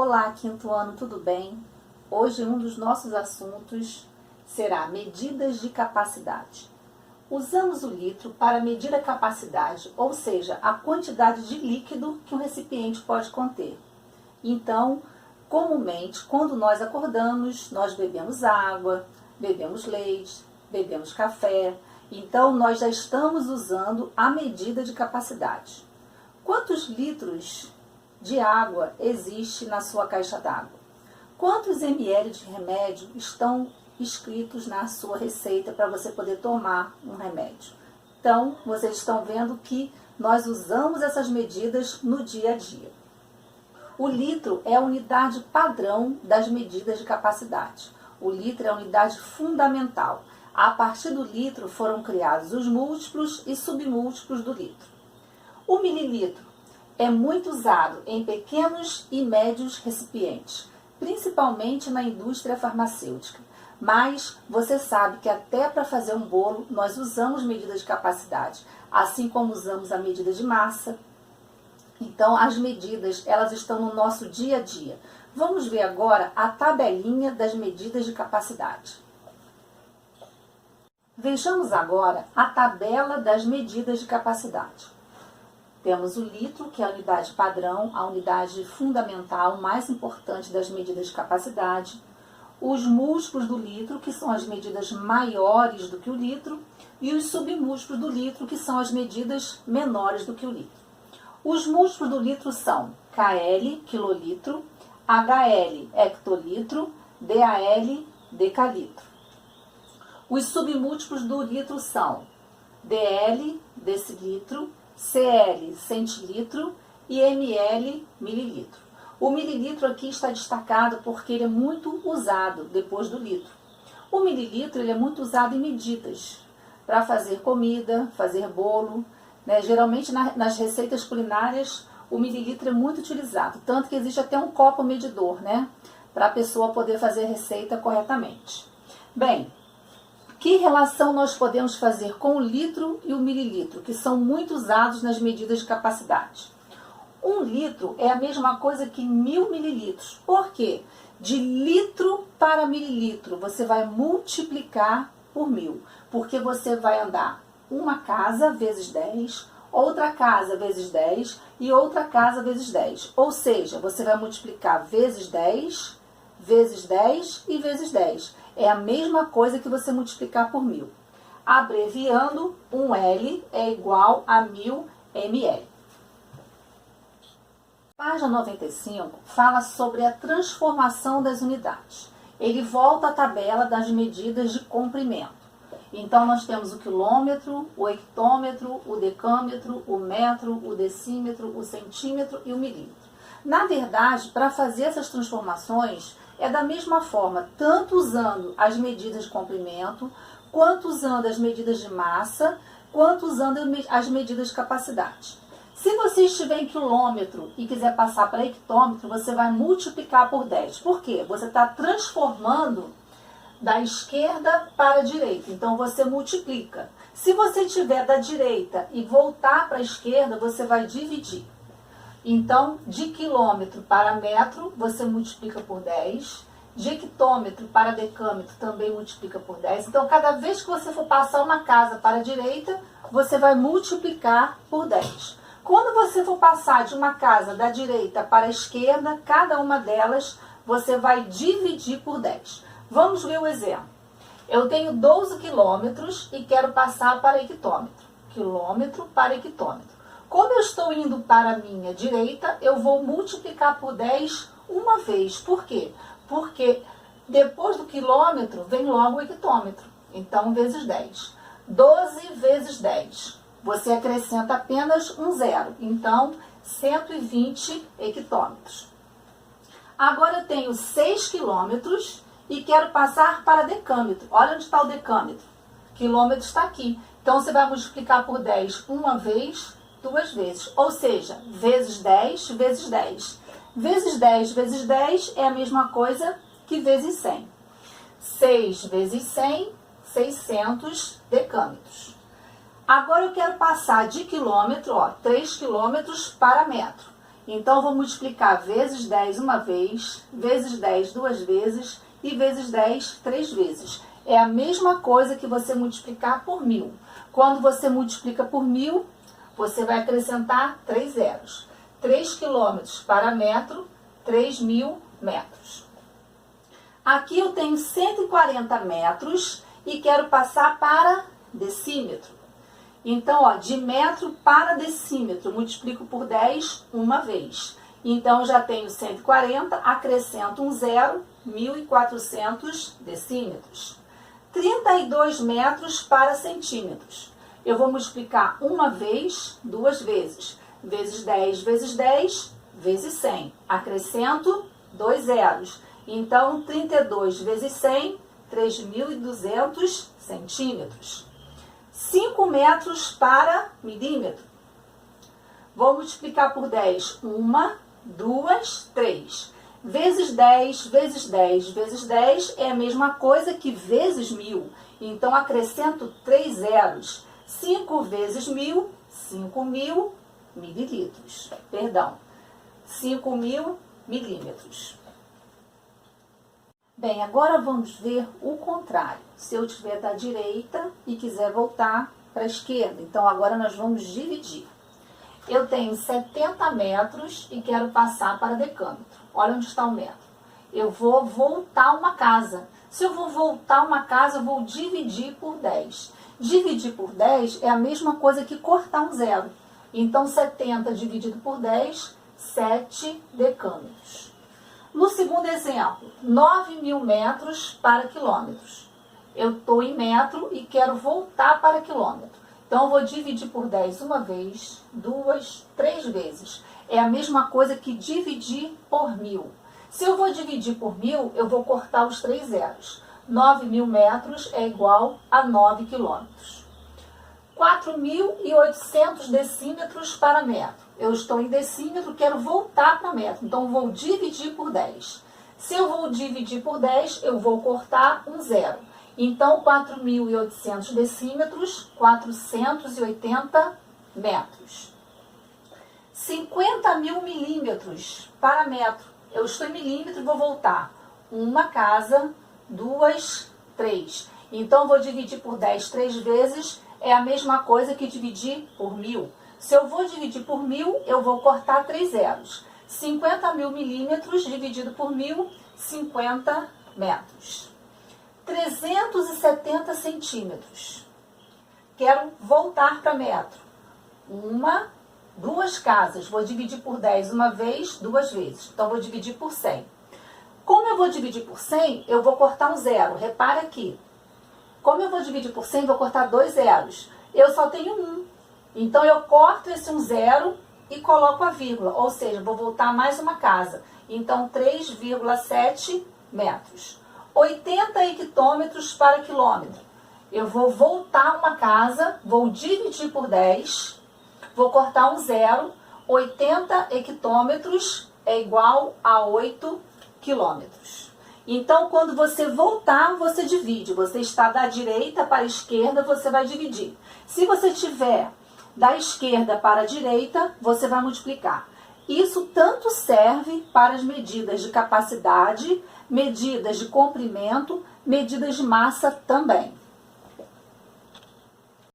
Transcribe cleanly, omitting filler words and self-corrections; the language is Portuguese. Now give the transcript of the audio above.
Olá, quinto ano, tudo bem? Hoje um dos nossos assuntos será medidas de capacidade. Usamos o litro para medir a capacidade, ou seja, a quantidade de líquido que um recipiente pode conter. Então, comumente, quando nós acordamos, nós bebemos água, bebemos leite, bebemos café. Então, nós já estamos usando a medida de capacidade. Quantos litros de água existe na sua caixa d'água? Quantos ml de remédio estão escritos na sua receita para você poder tomar um remédio? Então, vocês estão vendo que nós usamos essas medidas no dia a dia. O litro é a unidade padrão das medidas de capacidade. O litro é a unidade fundamental. A partir do litro foram criados os múltiplos e submúltiplos do litro. O mililitro é muito usado em pequenos e médios recipientes, principalmente na indústria farmacêutica. Mas você sabe que até para fazer um bolo nós usamos medida de capacidade, assim como usamos a medida de massa. Então as medidas, elas estão no nosso dia a dia. Vamos ver agora a tabelinha das medidas de capacidade. Vejamos agora a tabela das medidas de capacidade. Temos o litro, que é a unidade padrão, a unidade fundamental, mais importante das medidas de capacidade. Os múltiplos do litro, que são as medidas maiores do que o litro. E os submúltiplos do litro, que são as medidas menores do que o litro. Os múltiplos do litro são kl, quilolitro, hl, hectolitro, dal, decalitro. Os submúltiplos do litro são dl, decilitro, cl, centilitro e ml, mililitro. O mililitro aqui está destacado porque ele é muito usado depois do litro. O mililitro ele é muito usado em medidas para fazer comida, fazer bolo. Geralmente nas receitas culinárias o mililitro é muito utilizado, tanto que existe até um copo medidor, para a pessoa poder fazer a receita corretamente. Bem, que relação nós podemos fazer com o litro e o mililitro, que são muito usados nas medidas de capacidade? 1 litro é a mesma coisa que 1000 mililitros. Por quê? De litro para mililitro, você vai multiplicar por 1000, porque você vai andar uma casa vezes 10, outra casa vezes 10 e outra casa vezes 10. Ou seja, você vai multiplicar vezes 10, vezes 10 e vezes 10. É a mesma coisa que você multiplicar por 1000. Abreviando, 1L é igual a 1000 ml. Página 95 fala sobre a transformação das unidades. Ele volta à tabela das medidas de comprimento. Então, nós temos o quilômetro, o hectômetro, o decâmetro, o metro, o decímetro, o centímetro e o milímetro. Na verdade, para fazer essas transformações, é da mesma forma, tanto usando as medidas de comprimento, quanto usando as medidas de massa, quanto usando as medidas de capacidade. Se você estiver em quilômetro e quiser passar para hectômetro, você vai multiplicar por 10. Por quê? Você está transformando da esquerda para a direita, então você multiplica. Se você estiver da direita e voltar para a esquerda, você vai dividir. Então, de quilômetro para metro, você multiplica por 10. De hectômetro para decâmetro, também multiplica por 10. Então, cada vez que você for passar uma casa para a direita, você vai multiplicar por 10. Quando você for passar de uma casa da direita para a esquerda, cada uma delas, você vai dividir por 10. Vamos ver o exemplo. Eu tenho 12 quilômetros e quero passar para hectômetro. Quilômetro para hectômetro. Como eu estou indo para a minha direita, eu vou multiplicar por 10 uma vez. Por quê? Porque depois do quilômetro vem logo o hectômetro. Então, vezes 10. 12 vezes 10. Você acrescenta apenas um zero. Então, 120 hectômetros. Agora eu tenho 6 quilômetros e quero passar para decâmetro. Olha onde está o decâmetro. Quilômetro está aqui. Então, você vai multiplicar por 10 uma vez, 2 vezes. Ou seja, vezes 10 vezes 10. Vezes 10 vezes 10 é a mesma coisa que vezes 100. 6 vezes 100, 600 decâmetros. Agora eu quero passar de quilômetro, 3 quilômetros para metro. Então, eu vou multiplicar vezes 10 uma vez, vezes 10 duas vezes e vezes 10 três vezes. É a mesma coisa que você multiplicar por 1000. Quando você multiplica por 1000, você vai acrescentar 3 zeros. 3 quilômetros para metro, 3.000 metros. Aqui eu tenho 140 metros e quero passar para decímetro. Então, ó, de metro para decímetro, multiplico por 10 uma vez. Então, já tenho 140, acrescento um zero, 1.400 decímetros. 32 metros para centímetros. Eu vou multiplicar uma vez, duas vezes. Vezes 10 vezes 10, vezes 100. Acrescento 2 zeros. Então, 32 vezes 100, 3.200 centímetros. 5 metros para milímetro. Vou multiplicar por 10. 1, 2, 3. Vezes 10, vezes 10, vezes 10 é a mesma coisa que vezes 1000. Então, acrescento 3 zeros. 5 vezes 1000, 5.000 mililitros. Perdão, 5.000 milímetros. Bem, agora vamos ver o contrário. Se eu estiver da direita e quiser voltar para a esquerda, então agora nós vamos dividir. Eu tenho 70 metros e quero passar para decâmetro. Olha onde está o metro. Eu vou voltar uma casa. Se eu vou voltar uma casa, eu vou dividir por 10. Dividir por 10 é a mesma coisa que cortar um zero. Então, 70 dividido por 10, 7 decâmetros. No segundo exemplo, 9.000 metros para quilômetros. Eu estou em metro e quero voltar para quilômetro. Então, eu vou dividir por 10 uma vez, duas, três vezes. É a mesma coisa que dividir por 1000. Se eu vou dividir por 1000, eu vou cortar os 3 zeros. 9.000 metros é igual a 9 quilômetros. 4.800 decímetros para metro. Eu estou em decímetro, quero voltar para metro. Então, vou dividir por 10. Se eu vou dividir por 10, eu vou cortar um zero. Então, 4.800 decímetros, 480 metros. 50.000 milímetros para metro. Eu estou em milímetro e vou voltar. Uma casa, duas, três. Então, vou dividir por 10 três vezes. É a mesma coisa que dividir por 1000. Se eu vou dividir por 1000, eu vou cortar 3 zeros. 50.000 milímetros dividido por 1000, 50 metros. 370 centímetros. Quero voltar para metro. Uma, duas casas. Vou dividir por 10 uma vez, duas vezes. Então, vou dividir por 100. Como eu vou dividir por 100, eu vou cortar um zero. Repare aqui. Como eu vou dividir por 100, vou cortar 2 zeros. Eu só tenho 1. Então, eu corto esse 1 zero e coloco a vírgula. Ou seja, vou voltar mais uma casa. Então, 3,7 metros. 80 hectômetros para quilômetro. Eu vou voltar uma casa, vou dividir por 10, vou cortar um zero. 80 hectômetros é igual a 8 quilômetros. Então, quando você voltar, você divide. Você está da direita para a esquerda, você vai dividir. Se você estiver da esquerda para a direita, você vai multiplicar. Isso tanto serve para as medidas de capacidade, medidas de comprimento, medidas de massa também.